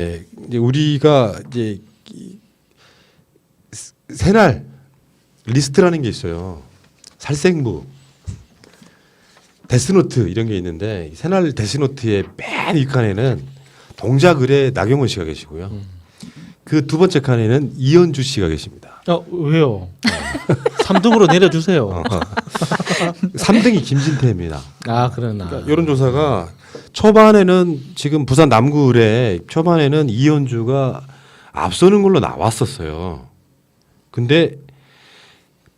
예, 이제 우리가 이제 새날 리스트라는 게 있어요. 살생부, 데스노트 이런 게 있는데 새날 데스노트의 맨 윗칸에는 동작을의 나경원 씨가 계시고요. 그 두 번째 칸에는 이현주 씨가 계십니다. 왜요? 3등으로 내려주세요. 3등이 김진태입니다. 아, 그러나. 그러니까 여론조사가 초반에는 지금 부산 남구을에 초반에는 이현주가 앞서는 걸로 나왔었어요. 근데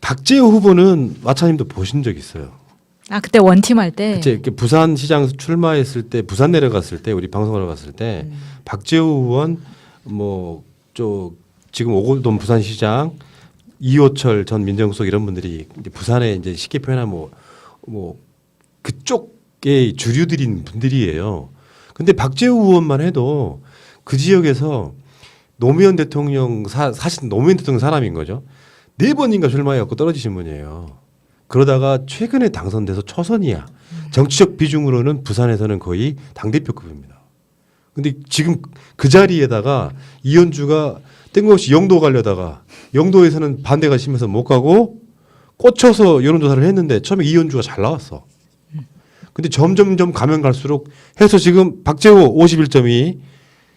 박재호 후보는 마차님도 보신 적 있어요. 아 그때 원팀 할 때. 그때 이렇게 부산시장 출마했을 때 부산 내려갔을 때 우리 방송하러 갔을 때 박재호 의원 지금 오골돈 부산시장 이호철 전 민정수석 이런 분들이 이제 부산에 이제 쉽게 표현하면 그쪽의 주류들인 분들이에요. 근데 박재호 의원만 해도 그 지역에서 노무현 대통령 사실 노무현 대통령 사람인 거죠. 4번인가 출마해갖고 떨어지신 분이에요. 그러다가 최근에 당선돼서 초선이야. 정치적 비중으로는 부산에서는 거의 당대표급입니다. 근데 지금 그 자리에다가 이현주가 뜬금없이 영도 가려다가 영도에서는 반대가 심해서 못 가고 꽂혀서 여론조사를 했는데 처음에 이현주가 잘 나왔어. 근데 점점점 가면 갈수록 해서 지금 박재호 51.2,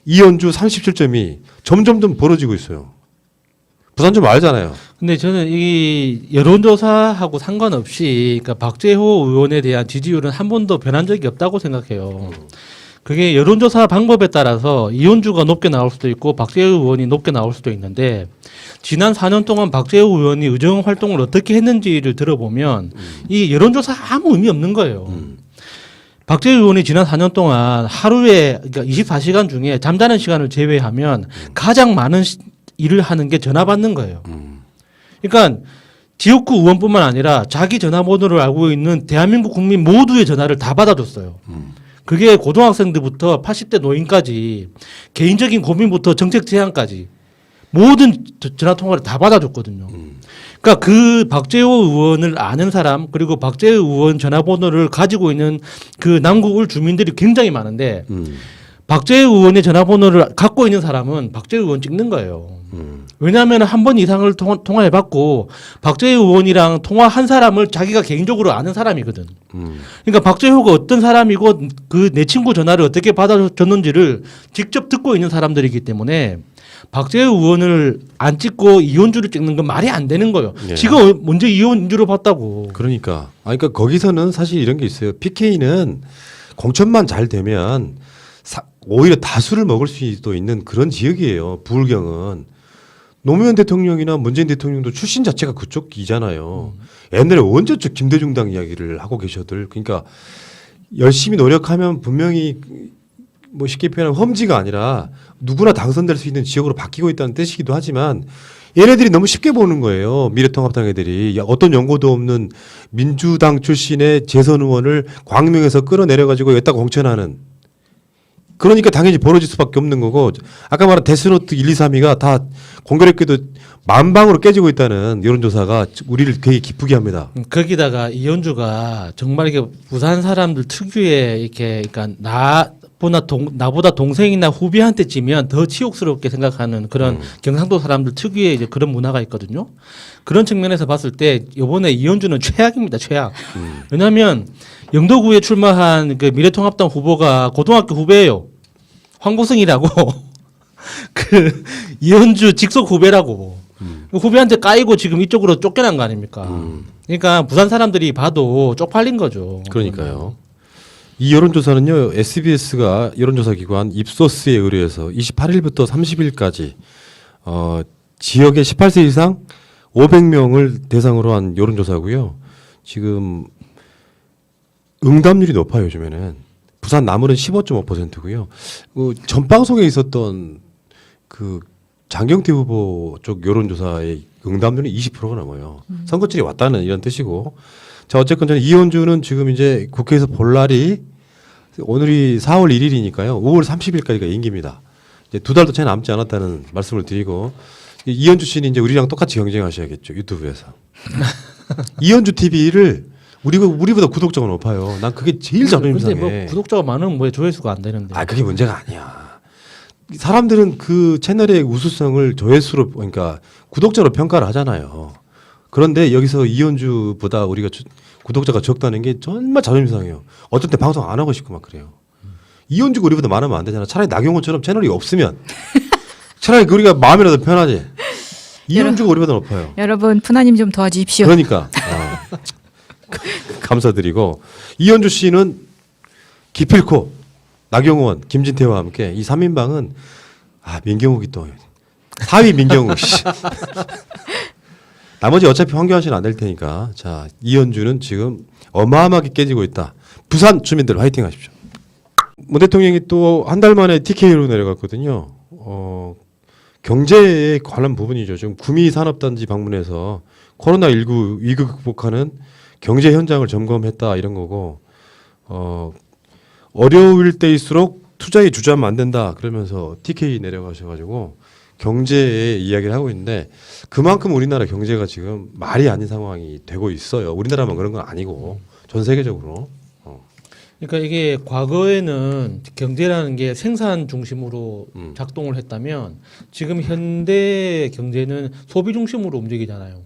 이현주 37.2 점점점 벌어지고 있어요. 부산 좀 알잖아요. 근데 저는 이 여론조사하고 상관없이 그러니까 박재호 의원에 대한 지지율은 한 번도 변한 적이 없다고 생각해요. 그게 여론조사 방법에 따라서 이현주가 높게 나올 수도 있고 박재호 의원이 높게 나올 수도 있는데 지난 4년 동안 박재호 의원이 의정 활동을 어떻게 했는지를 들어보면 이 여론조사 아무 의미 없는 거예요. 박재호 의원이 지난 4년 동안 하루에 그러니까 24시간 중에 잠자는 시간을 제외하면 가장 많은 일을 하는 게 전화 받는 거예요. 그러니까 지역구 의원뿐만 아니라 자기 전화번호를 알고 있는 대한민국 국민 모두의 전화를 다 받아줬어요. 그게 고등학생들부터 80대 노인까지 개인적인 고민부터 정책 제안까지 모든 전화 통화를 다 받아줬거든요. 그러니까 그 박재호 의원을 아는 사람 그리고 박재호 의원 전화번호를 가지고 있는 그 남구을 주민들이 굉장히 많은데 박재호 의원의 전화번호를 갖고 있는 사람은 박재호 의원 찍는 거예요. 왜냐하면 한 번 이상을 통화해봤고 박재호 의원이랑 통화한 사람을 자기가 개인적으로 아는 사람이거든. 그러니까 박재호가 어떤 사람이고 그 내 친구 전화를 어떻게 받아줬는지를 직접 듣고 있는 사람들이기 때문에 박재호 의원을 안 찍고 이현주를 찍는 건 말이 안 되는 거예요. 네. 지금 먼저 이현주를 봤다고. 그러니까 거기서는 사실 이런 게 있어요. PK는 공천만 잘 되면 오히려 다수를 먹을 수도 있는 그런 지역이에요. 부울경은. 노무현 대통령이나 문재인 대통령도 출신 자체가 그쪽이잖아요. 옛날에 언제적 김대중당 이야기를 하고 계셔들. 그러니까 열심히 노력하면 분명히 쉽게 표현하면 험지가 아니라 누구나 당선될 수 있는 지역으로 바뀌고 있다는 뜻이기도 하지만 얘네들이 너무 쉽게 보는 거예요. 미래통합당 애들이. 어떤 연고도 없는 민주당 출신의 재선 의원을 광명에서 끌어내려가지고 여기다 공천하는. 그러니까 당연히 벌어질 수밖에 없는 거고 아까 말한 데스노트 1, 2, 3위가 다 공교롭게도 만방으로 깨지고 있다는 여론조사가 우리를 되게 기쁘게 합니다. 거기다가 이현주가 정말 이게 부산 사람들 특유의 이렇게 그러니까 나보다 동생이나 후배한테 지면 더 치욕스럽게 생각하는 그런 경상도 사람들 특유의 이제 그런 문화가 있거든요. 그런 측면에서 봤을 때 이번에 이현주는 최악입니다. 최악. 왜냐하면 영도구에 출마한 그 미래통합당 후보가 고등학교 후배예요. 황보승이라고 그 이현주 직속 후배라고 후배한테 까이고 지금 이쪽으로 쫓겨난 거 아닙니까? 그러니까 부산 사람들이 봐도 쪽팔린 거죠. 그러니까요. 이 여론조사는요, SBS가 여론조사 기관 입소스에 의뢰해서 28일부터 30일까지 지역의 18세 이상 500명을 대상으로 한 여론조사고요. 지금 응답률이 높아요, 요즘에는. 부산 남을은 15.5%고요. 전 방송에 있었던 그 장경태 후보 쪽 여론조사의 응답률은 20%가 넘어요. 선거철이 왔다는 이런 뜻이고. 자, 어쨌건 저는 이현주는 지금 이제 국회에서 볼 날이 오늘이 4월 1일이니까요. 5월 30일까지가 임기입니다. 이제 2달도 채 남지 않았다는 말씀을 드리고 이현주 씨는 이제 우리랑 똑같이 경쟁하셔야겠죠. 유튜브에서. 이현주 TV를 우리보다 구독자가 높아요. 난 그게 제일 자존심 상해. 근데 뭐 구독자가 많으면 뭐 조회수가 안 되는데. 그게 문제가 아니야. 사람들은 그 채널의 우수성을 조회수로 그러니까 구독자로 평가를 하잖아요. 그런데 여기서 이현주보다 우리가 구독자가 적다는 게 정말 자존심 상해요. 어쩔 때 방송 안 하고 싶고 막 그래요. 이현주가 우리보다 많으면 안 되잖아. 차라리 나경원처럼 채널이 없으면 차라리 우리가 마음이라도 편하지. 이현주가 우리보다 높아요. 여러분 푸나님 좀 도와주십시오. 그러니까 감사드리고 이현주 씨는 기필코 나경원, 김진태와 함께 이 3인방은 민경욱이 또 4위 민경욱 씨. 나머지 어차피 황교안 씨는 안 될 테니까 자 이현주는 지금 어마어마하게 깨지고 있다. 부산 주민들 화이팅 하십시오. 문 대통령이 또 한 달 만에 TK로 내려갔거든요. 경제에 관한 부분이죠. 지금 구미 산업단지 방문해서 코로나19 위기 극복하는 경제 현장을 점검했다 이런 거고 어려울 때일수록 투자에 주저하면 안 된다 그러면서 TK 내려가셔가지고 경제의 이야기를 하고 있는데 그만큼 우리나라 경제가 지금 말이 아닌 상황이 되고 있어요. 우리나라만 그런 건 아니고 전 세계적으로. 그러니까 이게 과거에는 경제라는 게 생산 중심으로 작동을 했다면 지금 현대 경제는 소비 중심으로 움직이잖아요.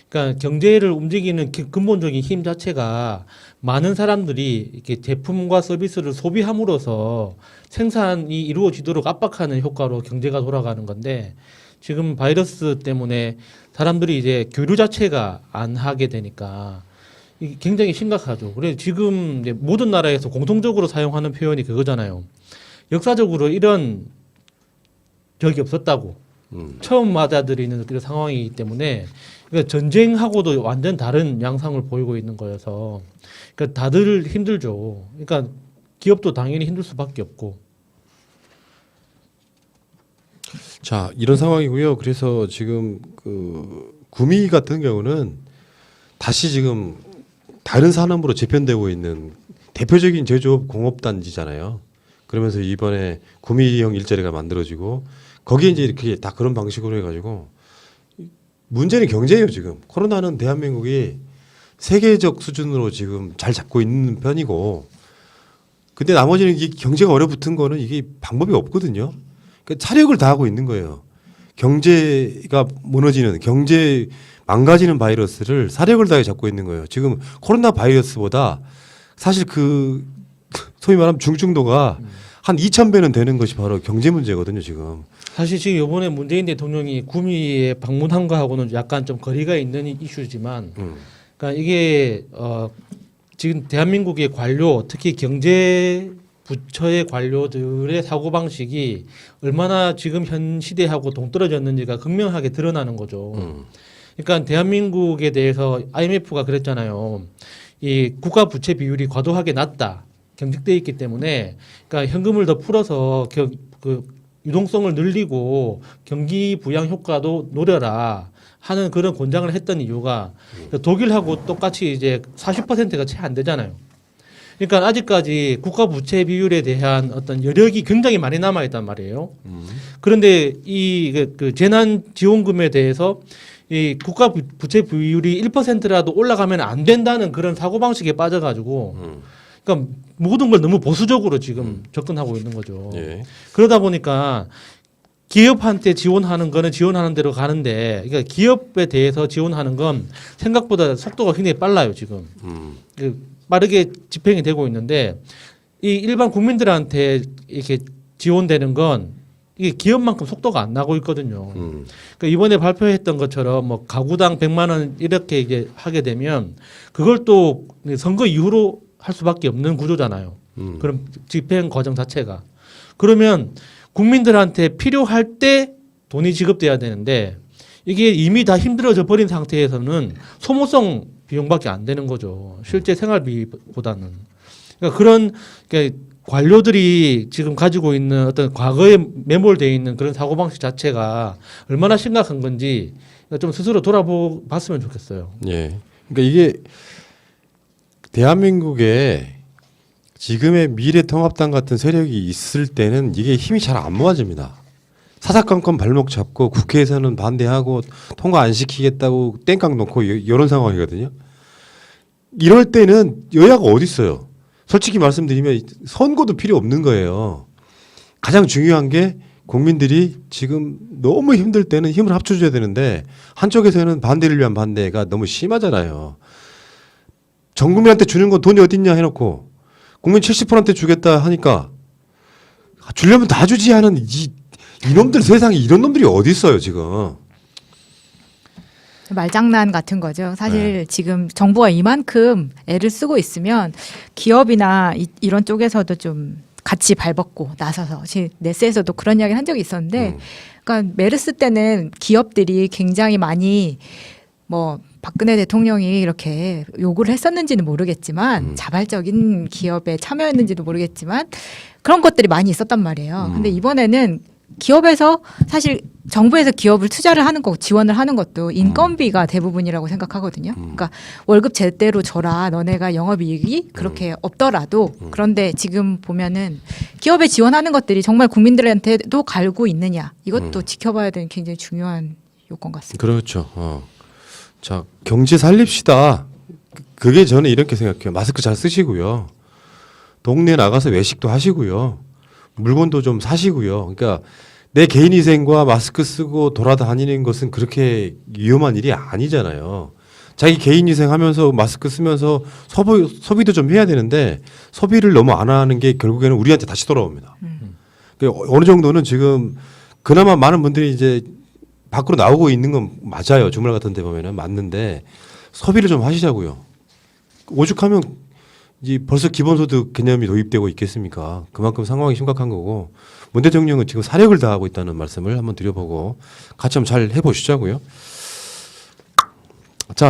그러니까 경제를 움직이는 근본적인 힘 자체가 많은 사람들이 이렇게 제품과 서비스를 소비함으로써 생산이 이루어지도록 압박하는 효과로 경제가 돌아가는 건데 지금 바이러스 때문에 사람들이 이제 교류 자체가 안 하게 되니까 이게 굉장히 심각하죠. 그래서 지금 이제 모든 나라에서 공통적으로 사용하는 표현이 그거잖아요. 역사적으로 이런 적이 없었다고 처음 맞아들이는 그런 상황이기 때문에 그러니까 전쟁하고도 완전 다른 양상을 보이고 있는 거여서 그러니까 다들 힘들죠. 그러니까 기업도 당연히 힘들 수밖에 없고. 자 이런 상황이고요. 그래서 지금 그 구미 같은 경우는 다시 지금 다른 산업으로 재편되고 있는 대표적인 제조업 공업단지잖아요. 그러면서 이번에 구미형 일자리가 만들어지고 거기에 이제 이렇게 다 그런 방식으로 해가지고 문제는 경제예요. 지금 코로나는 대한민국이 세계적 수준으로 지금 잘 잡고 있는 편이고 근데 나머지는 이 경제가 얼어붙은 거는 이게 방법이 없거든요. 그러니까 차력을 다하고 있는 거예요. 경제가 무너지는 경제 망가지는 바이러스를 사력을 다해 잡고 있는 거예요. 지금 코로나 바이러스보다 사실 그 소위 말하면 중증도가 한 2,000배는 되는 것이 바로 경제 문제거든요. 지금. 사실 지금 이번에 문재인 대통령이 구미에 방문한 거하고는 약간 좀 거리가 있는 이슈지만 그러니까 이게 지금 대한민국의 관료 특히 경제 부처의 관료들의 사고방식이 얼마나 지금 현 시대하고 동떨어졌는지가 극명하게 드러나는 거죠. 그러니까 대한민국에 대해서 IMF가 그랬잖아요. 이 국가 부채 비율이 과도하게 낮다. 경직돼 있기 때문에 그러니까 현금을 더 풀어서 그 유동성을 늘리고 경기 부양 효과도 노려라 하는 그런 권장을 했던 이유가 독일하고 똑같이 이제 40%가 채 안 되잖아요. 그러니까 아직까지 국가 부채 비율에 대한 어떤 여력이 굉장히 많이 남아 있단 말이에요. 그런데 이 그 재난 지원금에 대해서 이 국가 부채 비율이 1%라도 올라가면 안 된다는 그런 사고 방식에 빠져가지고, 그러니까 모든 걸 너무 보수적으로 지금 접근하고 있는 거죠. 예. 그러다 보니까 기업한테 지원하는 거는 지원하는 대로 가는데, 그러니까 기업에 대해서 지원하는 건 생각보다 속도가 굉장히 빨라요 지금. 빠르게 집행이 되고 있는데 이 일반 국민들한테 이렇게 지원되는 건 이게 기업만큼 속도가 안 나고 있거든요. 그러니까 이번에 발표했던 것처럼 뭐 가구당 100만 원 이렇게 이제 하게 되면 그걸 또 선거 이후로 할 수밖에 없는 구조잖아요. 그럼 집행 과정 자체가. 그러면 국민들한테 필요할 때 돈이 지급돼야 되는데 이게 이미 다 힘들어져 버린 상태에서는 소모성 비용밖에 안 되는 거죠. 실제 생활비보다는. 그러니까 그런 관료들이 지금 가지고 있는 어떤 과거에 매몰되어 있는 그런 사고방식 자체가 얼마나 심각한 건지 좀 스스로 돌아봤으면 좋겠어요. 예. 그러니까 이게 대한민국에 지금의 미래통합당 같은 세력이 있을 때는 이게 힘이 잘 안 모아집니다. 사사건건 발목 잡고 국회에서는 반대하고 통과 안 시키겠다고 땡깡 놓고 이런 상황이거든요. 이럴 때는 여야가 어디 있어요? 솔직히 말씀드리면 선거도 필요 없는 거예요. 가장 중요한 게 국민들이 지금 너무 힘들 때는 힘을 합쳐줘야 되는데 한쪽에서는 반대를 위한 반대가 너무 심하잖아요. 전 국민한테 주는 건 돈이 어딨냐 해놓고 국민 70%한테 주겠다 하니까 주려면 다 주지 하는 이놈들 세상에 이런 놈들이 어디 있어요 지금. 말장난 같은 거죠. 사실 네. 지금 정부가 이만큼 애를 쓰고 있으면 기업이나 이런 쪽에서도 좀 같이 발벗고 나서서 네스에서도 그런 이야기를 한 적이 있었는데 그러니까 메르스 때는 기업들이 굉장히 많이 뭐 박근혜 대통령이 이렇게 요구를 했었는지는 모르겠지만 자발적인 기업에 참여했는지도 모르겠지만 그런 것들이 많이 있었단 말이에요. 근데 이번에는 기업에서 사실 정부에서 기업을 투자를 하는 거 지원을 하는 것도 인건비가 대부분이라고 생각하거든요. 그러니까 월급 제대로 줘라. 너네가 영업이익이 그렇게 없더라도 그런데 지금 보면은 기업에 지원하는 것들이 정말 국민들한테도 갈고 있느냐 이것도 지켜봐야 되는 굉장히 중요한 요건 같습니다. 그렇죠. 자 경제 살립시다. 그게 저는 이렇게 생각해요. 마스크 잘 쓰시고요. 동네 나가서 외식도 하시고요. 물건도 좀 사시고요. 그러니까 내 개인 위생과 마스크 쓰고 돌아다니는 것은 그렇게 위험한 일이 아니잖아요. 자기 개인 위생하면서 마스크 쓰면서 소비도 좀 해야 되는데 소비를 너무 안 하는 게 결국에는 우리한테 다시 돌아옵니다. 그러니까 어느 정도는 지금 그나마 많은 분들이 이제 밖으로 나오고 있는 건 맞아요. 주말 같은 데 보면은 맞는데 소비를 좀 하시자고요. 오죽하면 이제 벌써 기본소득 개념이 도입되고 있겠습니까? 그만큼 상황이 심각한 거고 문 대통령은 지금 사력을 다하고 있다는 말씀을 한번 드려보고 같이 한번 잘 해보시자고요. 자.